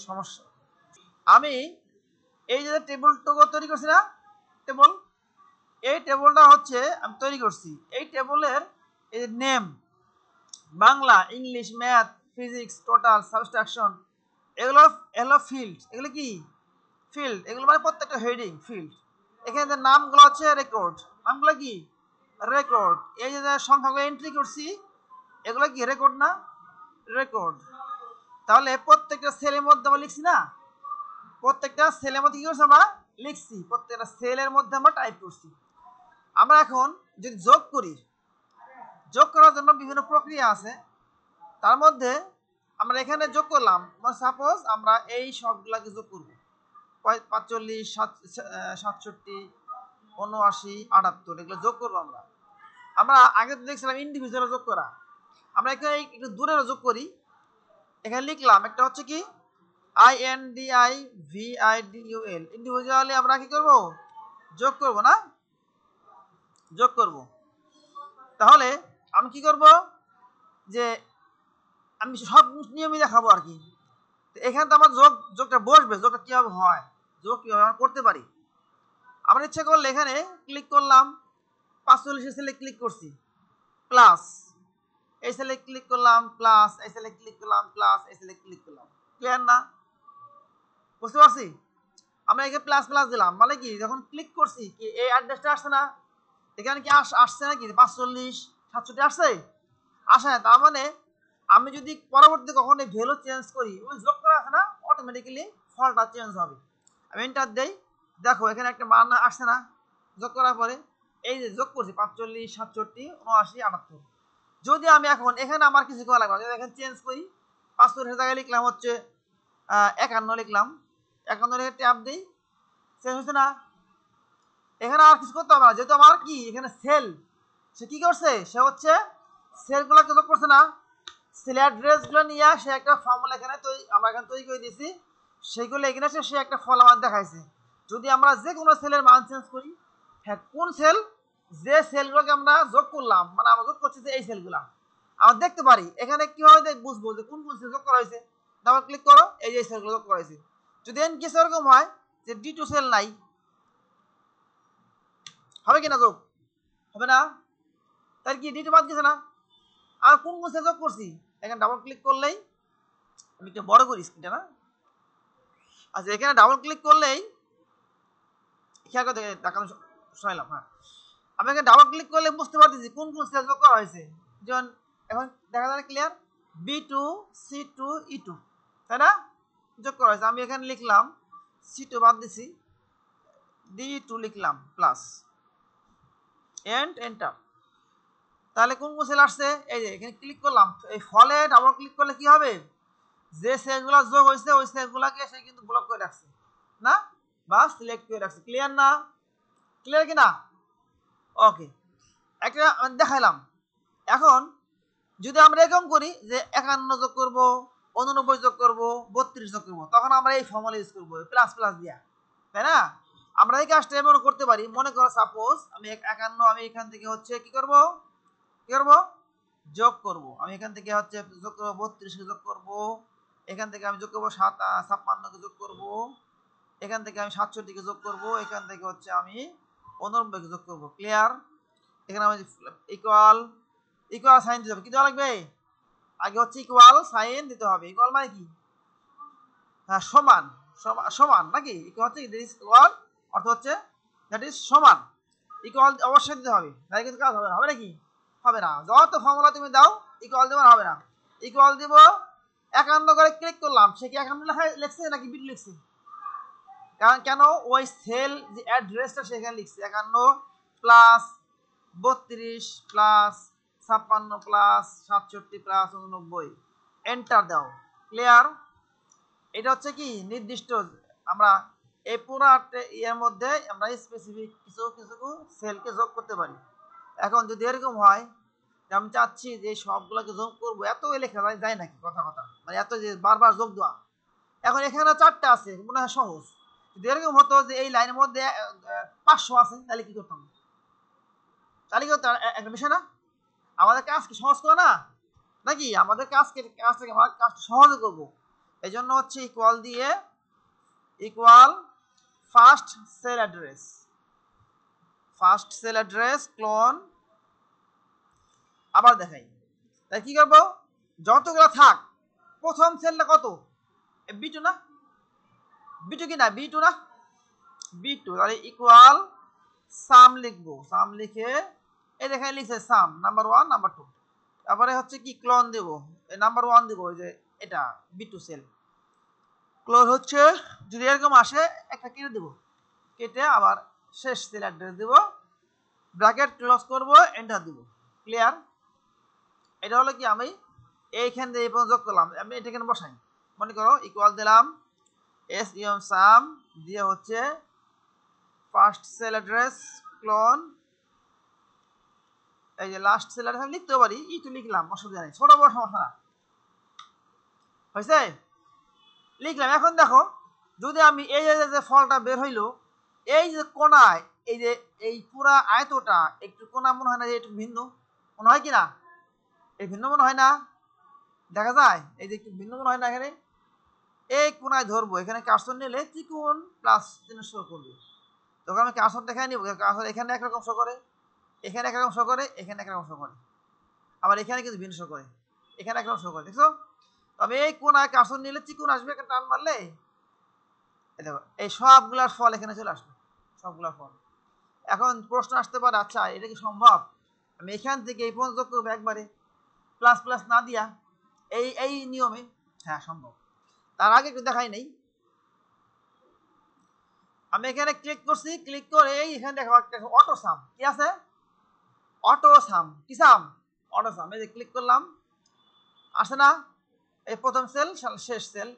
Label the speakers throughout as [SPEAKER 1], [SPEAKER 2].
[SPEAKER 1] সমস্যা। আমি এই যে টেবিলটুকু তৈরি করছি না, টেবল, এই টেবলটা হচ্ছে আমি তৈরি করছি। এই টেবলের এই যে name, Bangla, English, math, physics, total, subtraction, এগুলো এগুলো ফিল্ড। এগুলো কি ফিল্ড? এগুলো মানে প্রত্যেকটা হেডিং ফিল্ড। এখানে যে নামগুলো হচ্ছে রেকর্ড। নামগুলো কি রেকর্ড। এই যে সংখ্যাগুলো এন্ট্রি করছি, এগুলো কি রেকর্ড না? রেকর্ড। তাহলে প্রত্যেকটা সেলের মধ্যে আমরা লিখছি না, প্রত্যেকটা সেলের মধ্যে কি করছি আমরা লিখছি, প্রত্যেকটা সেলের মধ্যে আমরা টাইপ করছি। আমরা এখন যদি যোগ করি, যোগ করার জন্য বিভিন্ন প্রক্রিয়া আছে। তার মধ্যে আমরা এখানে যোগ করলাম, সাপোজ আমরা এই সবগুলাকে যোগ করব, 45, 67, 79, 78, এগুলো যোগ করবো আমরা। আমরা আগে তো দেখছিলাম ইন্ডিভিজুয়াল যোগ করা, আমরা এখানে একটু দূরের যোগ করি। এখানে লিখলাম একটা হচ্ছে কি INDIVIDUL, ইন্ডিভিজুয়ালি আমরা কি করব যোগ করব না, যোগ করব। তাহলে আমি কি করব যে আমি সব নিয়মই দেখাবো আর কি। এখানে তো আমার যোগটা বসবে, যোগটা কিভাবে হয়, যোগ কিভাবে আমরা করতে পারি। আমরা ইচ্ছা করলে এখানে ক্লিক করলাম, 45 সেলে ক্লিক করছি, প্লাস এই সেলে ক্লিক করলাম, প্লাস এই সেলে ক্লিক করলাম, প্লাস এই সেলে ক্লিক করলাম। ক্লিয়ার না? বুঝতে পারছি? আমরা এখানে প্লাস প্লাস দিলাম, মানে কি যখন ক্লিক করছি কি এই অ্যাড্রেসটা আসছে না, এখানে কি আসছে নাকি 45, 67 আসছে? আসে না। তার মানে আমি যদি পরবর্তী কখনো ভ্যালু চেঞ্জ করি, ওই যোগ করা আছে না, অটোমেটিক্যালি ফলটা চেঞ্জ হবে। আমি এন্টার দেই, দেখো এখানে একটা মান আসছে না, যোগ করার পরে এই যে যোগ করছি 45, 67, 79, 78। যদি আমি এখন এখানে আমার কিছু করা লাগবে, যদি এখানে চেঞ্জ করি, 45 জায়গায় লিখলাম হচ্ছে 51 লিখলাম, 51 লিখে ট্যাব দিই, চেঞ্জ হচ্ছে না। এখানে আর কিছু করতে হবে না, যেহেতু আমার কি এখানে সেল, সে কি করছে, সে হচ্ছে সেলগুলোকে যোগ করছে না, সেল অ্যাড্রেসগুলো নিয়ে সে একটা ফর্মুলা এখানে আমরা এখানে তৈরি করে দিয়েছি, সেইগুলো এখানে সে একটা ফল আমার দেখাইছে। যদি আমরা যে কোনো সেলের মান চেঞ্জ করি, হ্যাঁ কোন সেল, যে সেলগুলোকে আমরা যোগ করলাম, মানে আমরা যোগ করছি যে এই সেলগুলা আমরা দেখতে পারি। এখানে কিভাবে বুঝবো যে কোন কোন সেল যোগ করা হয়েছে? ডাবল ক্লিক করো, এই যে সেলগুলো যোগ করা হয়েছে। যদি এন কেস এরকম হয় যে D2 সেল নাই, হবে কিনা যোগ? হবে না। তার কি D2 বাদ গেছে না? আর কোন কোন সেল যোগ করছি, এখানে ডাবল ক্লিক করলেই, আমি একটু বড় করি স্ক্রিনটা না, আচ্ছা এখানে ডাবল ক্লিক করলেই খেয়াল করে দেখানো শোনাইলাম। হ্যাঁ, আমি এখানে ডাবল ক্লিক করলে বুঝতে পারতেছি কোন কোন সেল যোগ করা হয়েছে। যেমন এখন দেখা যায় ক্লিয়ার, B2, C2, E2, তাই না, যোগ করা হয়েছে। আমি এখানে লিখলাম C2 বাদ দিছি, D2 লিখলাম প্লাস, এন্টার। তাহলে কোন কোন সেল আসছে, এই যে এখানে ক্লিক করলাম, এই ফলে ডাবল ক্লিক করলে কি হবে, যে সেলগুলো যোগ হয়েছে ওই সেলগুলোকে সে কিন্তু ব্লক করে রাখছে না, বা সিলেক্ট করে রাখছে। ক্লিয়ার না? ক্লিয়ার কি না? ওকে, একটা দেখাইলাম। এখন যদি আমরা এরকম করি যে 51 যোগ করব, 89 যোগ করব, 32 যোগ করব, তখন আমরা এই ফর্মুলা ইউজ করবো প্লাস প্লাস দিয়া, তাই না? আমরা এই কাজটা এমন করতে পারি, মনে করো সাপোজ আমি 51, আমি এখান থেকে হচ্ছে কি করব, যোগ করব। আমি এখান থেকে হচ্ছে যোগ করব 32 কে যোগ করব, এখান থেকে আমি যোগ করব 56 কে যোগ করব, এখান থেকে আমি 67 কে যোগ করব, এখান থেকে হচ্ছে আমি 89 কে যোগ করব। ক্লিয়ার? এখানে আমি ইকুয়াল ইকুয়াল সাইন দিতে হবে, কি দেওয়া লাগবে, আগে হচ্ছে ইকুয়াল সাইন দিতে হবে। ইকুয়াল মানে কি, হ্যাঁ সমান, সমান নাকি, ইকুয়াল হচ্ছে ইকুয়াল অর্থ হচ্ছে দ্যাট ইজ সমান। ইকুয়াল অবশ্যই দিতে হবে, তাই কিন্তু কাজ হবে না, হবে নাকি? হবে না। যত ফর্মুলা তুমি দাও ইকুয়াল দেবো, হবে না। ইকুয়াল দিব, 51 করে ক্লিক করলাম, সে কি 51 লিখছে নাকি বিট লিখছে? কারণ কেন, ওই সেল যে অ্যাড্রেসটা সেখানে লিখছে 51 plus 32 plus 56 plus 67 plus 89, enter দাও। ক্লিয়ার? এটা হচ্ছে কি নির্দিষ্ট, আমরা এই পুরো এর মধ্যে আমরা স্পেসিফিক কিছু কিছু সেলকে যোগ করতে পারি। এখন যদি এরকম হয় যে আমি চাচ্ছি যে সবগুলোকে যোগ করবো, এত লেখা যায় নাকি, কথা কথা মানে এত যে বারবার যোগ দেওয়া। এখন এখানে 4টা আছে, মনে হয় সহজ। যদি এরকম হতো যে এই লাইনের মধ্যে 500 আছে, তাহলে কি করতাম? তাহলে কি হতো, একটা বিষয় না, আমাদের কাজ কি সহজ করে না নাকি? আমাদের কাজটাকে আমরা কাজটা সহজে করবো। এই জন্য হচ্ছে ইকুয়াল দিয়ে equal first sell address clone. আবার দেখাই, তাই কি করবো, যতগুলো থাক প্রথম সেলটা কত, B2 না, B2 কি না, B2 না, B2, তাহলে ইকুয়াল সাম লিখবো, সাম লিখে এই দেখাই লিখছে সাম নাম্বার 1 নাম্বার 2, তারপরে হচ্ছে কি ক্লোন দেব, এই নাম্বার 1 দেব, ওই যে এটা B2 সেল ক্লোন হচ্ছে, যদি এরকম আসে একটা কেটে দেব, কেটে আবার শেষ সেল অ্যাড্রেস দেব, ব্র্যাকেট ক্লোজ করব, এন্টার দিব। ক্লিয়ার? এটা হলো কি আমি এইখান দিয়ে এই পর্যন্ত যোগ করলাম, আমি এটা এখানে বসাই, মনে করো ইকুয়াল দিলাম সাম দিয়ে হচ্ছে ফার্স্ট সেল অ্যাড্রেস ক্লোন, এই যে লাস্ট সেল অ্যাড্রেস আমি লিখতে পারি, একটু লিখলাম, অসুবিধা নেই, ছোট বড় সমস্যা না, হয়েছে লিখলাম। এখন দেখো যদি আমি এই যে ফলটা বের হইলো, এই যে কোনায় এই যে এই পুরা আয়তটা একটু কোনা মনে হয় না যে একটু ভিন্ন মনে হয় কি না, এই ভিন্ন মনে হয় না, দেখা যায় এই যে একটু ভিন্ন মনে হয় না, এখানে এই কোনায় ধরবো, এখানে কার্সর নিলে ত্রিকোণ প্লাস চিহ্ন শো করবে, তখন আমি কার্সর দেখাই নিব, কার্সর এখানে একরকম শো করে, এখানে একরকম শো করে, এখানে একরকম শো করে, আবার এখানে কিন্তু ভিন্ন শো করে, এখানে একরকম শো করে, দেখছো? তবে এই কোনায় কার্সর নিলে ত্রিকোণ আসবে, একটা টান মারলে দেখো এই সবগুলার ফল এখানে চলে আসবে, সবগুলার ফল। এখন প্রশ্ন আসতে পারে, আচ্ছা এটা কি সম্ভব আমি এখান থেকে এই পর্যন্ত যোগ করবো একবারে প্লাস প্লাস না দিয়া, এই নিয়মে? হ্যাঁ সম্ভব। তার আগে একটু দেখাই নেই, আমি এখানে ক্লিক করছি, ক্লিক করে এই এখানে দেখো একটা অটো সাম কি আছে, অটো সাম, কি সাম, অটো সাম, এই যে ক্লিক করলাম, আসে না, এই প্রথম সেল শেষ সেল,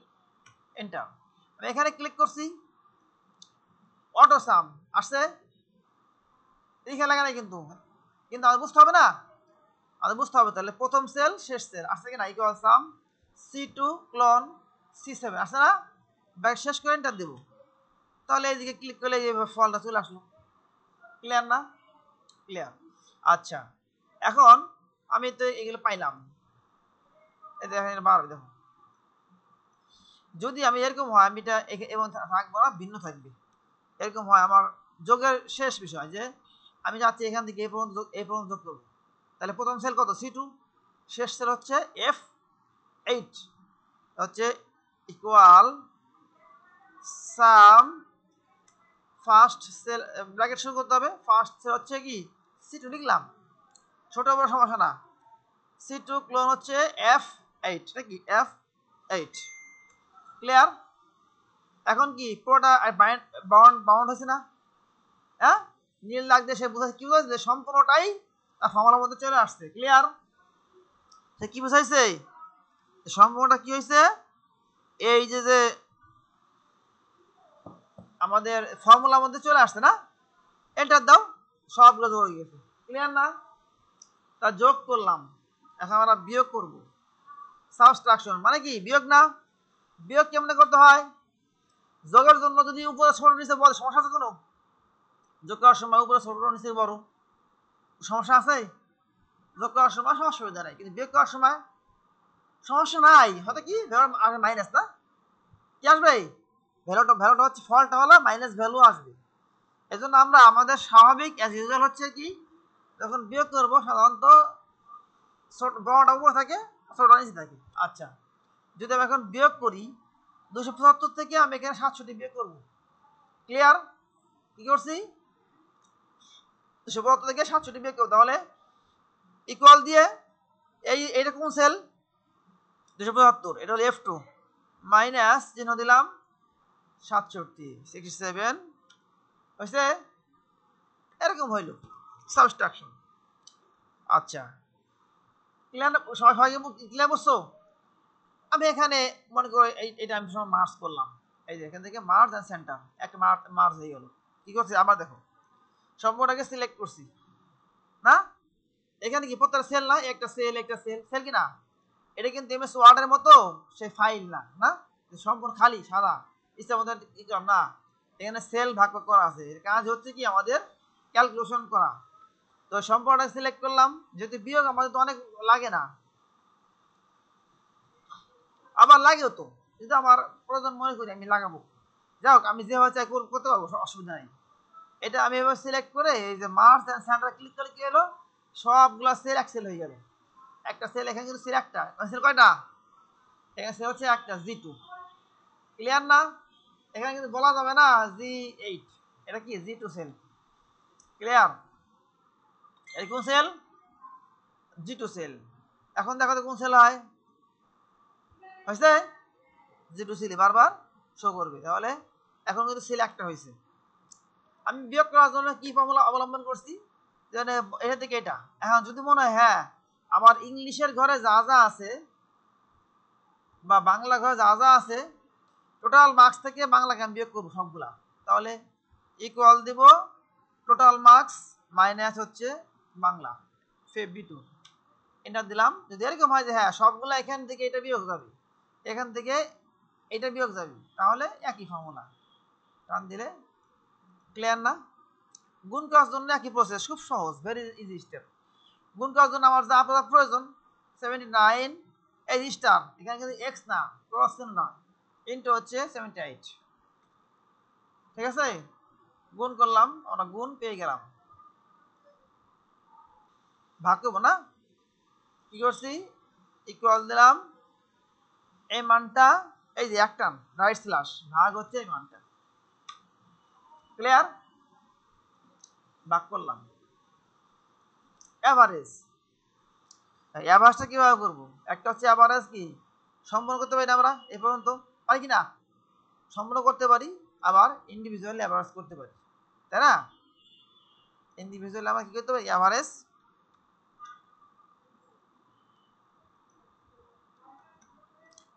[SPEAKER 1] এন্টার, আমি এখানে ক্লিক করছি, অটো সাম আসছে, লিখে লাগা নাই কিন্তু, কিন্তু আমাদের বুঝতে হবে না, আমাদের বুঝতে হবে, তাহলে প্রথম সেল শেষ সেল আসছে কিনা, ইকুয়াল সাম C2 ক্লোন C7 আসছে না, ব্যাক শেষ করে এন্টার দেব, তাহলে এইদিকে ক্লিক করলে এই ফলটা চলে আসলো। ক্লিয়ার না? ক্লিয়ার। আচ্ছা এখন আমি তো এগুলো পাইলাম, এই দেখেন বার দেখো, যদি আমি এরকম হয় আমি এটা এবং থাকবো না, ভিন্ন থাকবে, এরকম হয় আমার যোগের শেষ বিষয় যে আমি যাচ্ছি এখান থেকে এই পর্যন্ত যোগ করবো, তাহলে প্রথম সেল কত C2, শেষ সেল হচ্ছে F8, হচ্ছে equal sum first cell, bracket শুরু করতে হবে, ফার্স্ট সেল হচ্ছে কি C2 লিখলাম, ছোট বড় সমস্যা না, C2 ক্লোন হচ্ছে F8, এটা কি F8। ক্লিয়ার? এখন কি পুরোটা বাউন্ড হয়েছে না, হ্যাঁ নীল দাগ দিয়ে সে বুঝাচ্ছে, কি বুঝাচ্ছে সম্পূর্ণটাই তার ফর্মুলার মধ্যে চলে আসছে। ক্লিয়ার? সে কি বুঝাইছে, সম্পূর্ণটা কি হয়েছে, এই যে আমাদের ফর্মুলার মধ্যে চলে আসছে না, এন্টার দাও, সবগুলো যোগ হয়ে গেছে। ক্লিয়ার না? তা যোগ করলাম, এখন আমরা বিয়োগ করব, সাবট্রাকশন মানে কি বিয়োগ না, বিয়োগ কেমনে করতে হয়, যোগের জন্য যদি উপরে ছোট নিচে বড় সমস্যা আছে কোনো, যোগ করার সময় উপরে ছোট নিচে বড় সমস্যা আছে, যোগ করার সময় সমস্যা হয়ে দাঁড়ায়, কিন্তু বিয়োগ করার সময় সমস্যা নাই, হয়তো কি মাইনাস না, কি আসবে, ভ্যালুটা হচ্ছে ফলটা হলো মাইনাস ভ্যালু আসবে। এই জন্য আমরা আমাদের স্বাভাবিক অ্যাজ ইউজুয়াল হচ্ছে কি, যখন বিয়োগ করবো সাধারণত ছোট বড়টা উপরে থাকে, ছোটটা নিচে থাকে। আচ্ছা যদি আমি এখন বিয়োগ করি 275 থেকে আমি এখানে 67 বিয়োগ করবো, ক্লিয়ার? কি করছি, 272 থেকে 67 বিয়োগ করবো, তাহলে ইকুয়াল দিয়ে এইটা কোন সেল, 275, এটা হলো F2, মাইনাস চিহ্ন দিলাম 67 হয়েছে, এরকম হইল সাবট্রাকশন। আচ্ছা ক্লিয়ার, সবাই ক্লিয়ার বুঝছো? আমি এখানে মনে করো এইটা আমি সময় মার্জ করলাম, এই যে এখান থেকে মার্জ অ্যান্ড সেন্টার, একটা মার্জ হয়ে গেল, কি করছি আবার দেখো সম্পূর্ণটাকে সিলেক্ট করছি না, এখানে কি প্রত্যেকটা সেল না, একটা সেল কি না, এটা কিন্তু MS ওয়ার্ডের মতো সেই ফাইল না, না সম্পূর্ণ খালি সাদা, ইচ্ছা মতো কি করলাম না, এখানে সেল ভাগ করা আছে, এর কাজ হচ্ছে কি আমাদের ক্যালকুলেশন করা। তো সম্পূর্ণটা সিলেক্ট করলাম, যেহেতু বিয়োগ আমাদের তো অনেক লাগে না, আবার লাগেও তো, যদি আমার প্রয়োজন মনে করি আমি লাগাবো, যাই হোক আমি যেভাবে চাই করতে পারবো, অসুবিধা নেই। এটা আমি এবার সিলেক্ট করে এই যে মার্জ অ্যান্ড সেন্টার ক্লিক করে কি হলো, সবগুলো সেল এক সেল হয়ে গেল। একটা সেল এখানে কিন্তু সেল একটা, সেল কয়টা, এখানে সেল হচ্ছে একটা, G2। ক্লিয়ার না? এখানে কিন্তু বলা যাবে না G8, এটা কি G2 সেল। ক্লিয়ার? এই কোন সেল, G2 সেল। এখন দেখো তো কোন সেল হয়, হয়েছে G2 সেল বারবার শো করবে। তাহলে এখন কিন্তু সেল একটা হয়েছে। আমি বিয়োগ করার জন্য কি ফর্মুলা অবলম্বন করছি, যেন এটা থেকে এটা। এখন যদি মনে হয় হ্যাঁ আমার ইংলিশের ঘরে যা যা আছে বা বাংলা ঘরে যা যা আছে টোটাল মার্কস থেকে বাংলাকে আমি বিয়োগ করবো সবগুলা, তাহলে ইকুয়াল দিব টোটাল মার্কস মাইনাস হচ্ছে বাংলা B2, এটা দিলাম। যদি এরকম হয় যে হ্যাঁ সবগুলা এখান থেকে এটা বিয়োগ যাবে, এখান থেকে এটা বিয়োগ যাবে, তাহলে একই ফর্মুলা টান দিলে। ক্লিয়ার না? গুণ করার জন্য একই প্রসেস, খুব সহজ, ভেরি ইজি স্টেপ। গুণ করার জন্য আমার যা প্রয়োজন 79 এই স্টার, এখানে কিন্তু এক্স না, ক্রস না, ইন্টু হচ্ছে 78। ঠিক আছে, গুণ করলাম, আমরা গুণ পেয়ে গেলাম। ভাগ করবো না, কি করছি, ইকুয়াল দিলাম এই মানটা, এই যে একটা রাইট স্ল্যাশ ভাগ হচ্ছে এই মানটা। ক্লিয়ার? ভাগ করলাম। এভারেজ, এভারেজটা কিভাবে করবো, একটা হচ্ছে এভারেজ কি সম্পন্ন করতে পারি না আমরা এ পর্যন্ত, পারি কি না, সম্পন্ন করতে পারি, আবার ইন্ডিভিজুয়ালি এভারেজ করতে পারি, তাই না? ইন্ডিভিজুয়ালি আমরা কি করতে পারি, এভারেজ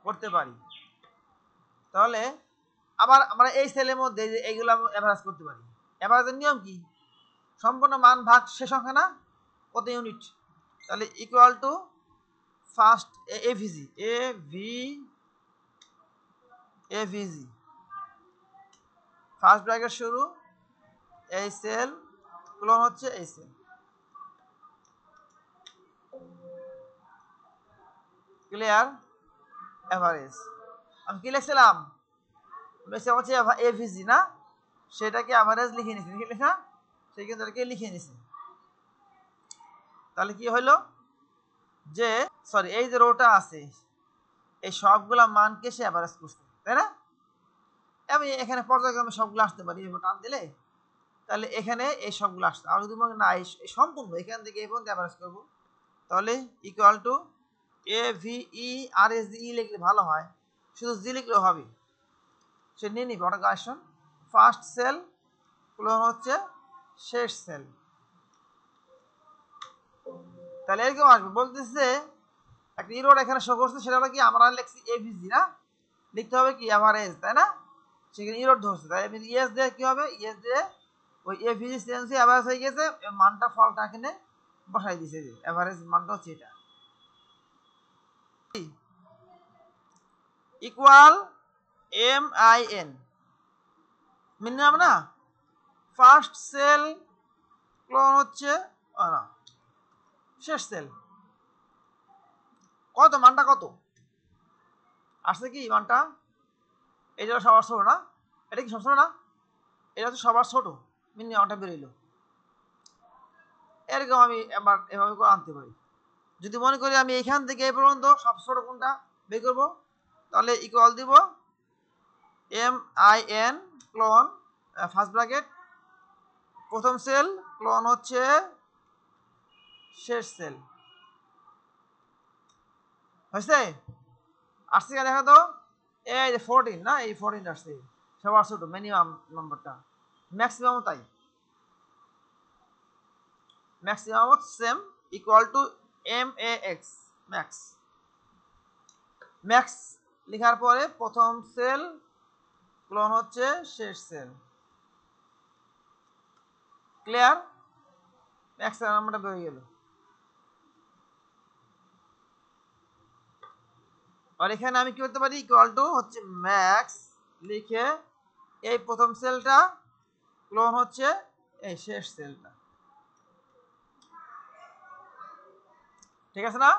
[SPEAKER 1] করতে পারি। তাহলে আবার আমরা এই সেলের মধ্যে যে এইগুলো এভারেজ করতে পারি। এভারেজের নিয়ম কি, সম্পূর্ণ মান ভাগ সে সংখ্যা না কত ইউনিট, তাহলে equal two first AVG, AVG first bracket শুরু, এই সেল ক্লোন হচ্ছে এই সেল। ক্লিয়ার? এভারেজ আমি কি লিখছিলাম, হচ্ছে এভিজি না, সেটাকে এভারেজ লিখে নিছি, লেখা সেই কিন্তু লিখে নিছি। তাহলে কি হলো যে সরি এই যে রোটা আছে এই সবগুলা মানকে সে এভারেজ করছে, তাই না? আমি এখানে পর্যায়ক্রমে সবগুলো আসতে পারি, টান দিলে তাহলে এখানে এই সবগুলো আসছে। আর যদি মনে না এই সম্পূর্ণ এখান থেকে এই পর্যন্ত অ্যাভারেজ করবো, তাহলে ইকুয়াল টু AVE আর এস ই লিখলে ভালো হয়, শুধু জি লিখলেও হবে, সে নিয়ে নিবে অটোকারেকশন। ফার্স্ট সেল ক্লোন হচ্ছে শেষ সেল, তাহলে এরকম আসবে। বলতেছে একটা ইরোড এখানে শো করছে, সেটা হলো কি আমরা লিখছি এভিজি না, লিখতে হবে কি এভারেজ, তাই না? সেখানে ইরোড ধরছে, তাই আমি ইয়েস দিয়ে কি হবে, ইয়েস দিয়ে ওই এভিজি চেঞ্জ হয়ে এভারেজ হয়ে গেছে, মানটা ফলটা এখানে বসাই দিছে, যে এভারেজ মানটা হচ্ছে এটা। ইকুয়াল MIN মিনিমাম না, ফার্স্ট সেল ক্লোন হচ্ছে না শেষ সেল, কত মানটা কত আসছে কি মানটা, এটা সবার ছোট না, এটা কি সব ছোট না, এটা হচ্ছে সবার ছোট, মিনিমামটা বেরোইলো। এরকম আমি এবার এভাবে করে আনতে পারি। যদি মনে করি আমি এখান থেকে এই পর্যন্ত সব ছোট কোনটা বের করবো, তাহলে ইকুয়াল দিব MIN ক্লোন ফার্স্ট ব্র্যাকেট প্রথম সেল ক্লোন হচ্ছে শেষ সেল। হয়েছে? আসছে কেন দেখা তো, এই যে 14 না, এই 14 আসছে সবার ছোট মিনিমাম নম্বরটা, ম্যাক্সিমাম তাই, maximum same equal to MAX max. Max লেখার পরে প্রথম সেল ক্লোন হচ্ছে শেষ সেল। ক্লিয়ার? ম্যাক্স নাম্বারটা বেরিয়ে গেল। আর এখানে আমি কি করতে পারি, ইকুয়াল টু হচ্ছে ম্যাক্স লিখে এই প্রথম সেলটা ক্লোন হচ্ছে এই শেষ সেলটা। ঠিক আছে না,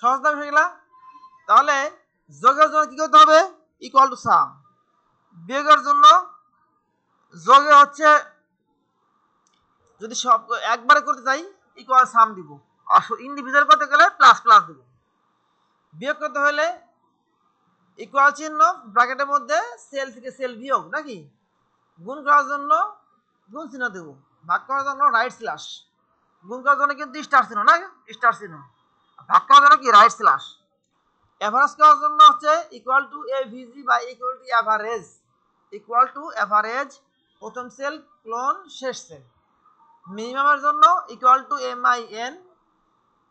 [SPEAKER 1] সহজ দাবি হয়ে গেল। তাহলে যোগের জন্য কি করতে হবে? Equal to some. বিয়োগের জন্য যোগে হচ্ছে যদি সব একবারে করতে চাই ইকুয়াল সাম দিব, আর ইন্ডিভিজুয়াল করতে গেলে প্লাস প্লাস দিব। বিয়োগ করতে হলে ইকুয়াল চিহ্ন ব্র্যাকেটের মধ্যে সেল থেকে সেল বিয়োগ নাকি। গুণ করার জন্য গুণ চিহ্ন দেব, ভাগ করার জন্য রাইট স্ল্যাশ, গুণ করার জন্য কিন্তু স্টার চিহ্ন না, স্টার চিহ্ন, ভাগ করার জন্য কি রাইট স্ল্যাশ। এভারেজ করার জন্য হচ্ছে ইকুয়াল টু এভিজি বা equal to average, equal to average প্রথম সেল ক্লোন শেষ সেল। মিনিমামের জন্য ইকুয়াল টু MIN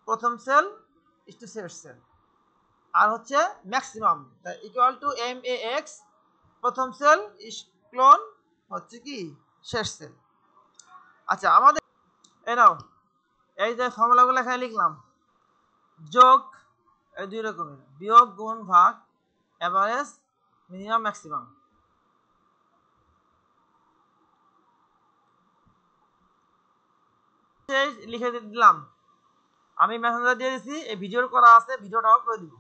[SPEAKER 1] প্রথম সেল টু শেষ সেল। আর হচ্ছে ম্যাক্সিমাম ইকুয়াল টু MAX প্রথম সেল ক্লোন হচ্ছে কি শেষ সেল। আচ্ছা আমাদের এই নাও এই যে ফর্মুলাগুলো এখানে লিখলাম, যোগ এই দুই রকমের, বিয়োগ গুণ ভাগ, এভারেজ, মিনিমাম, ম্যাক্সিমাম। লিখে দিলাম, আমি মেসেঞ্জার দিয়ে দিচ্ছি, এই ভিডিওর করা আছে, ভিডিওটাও করে দিব।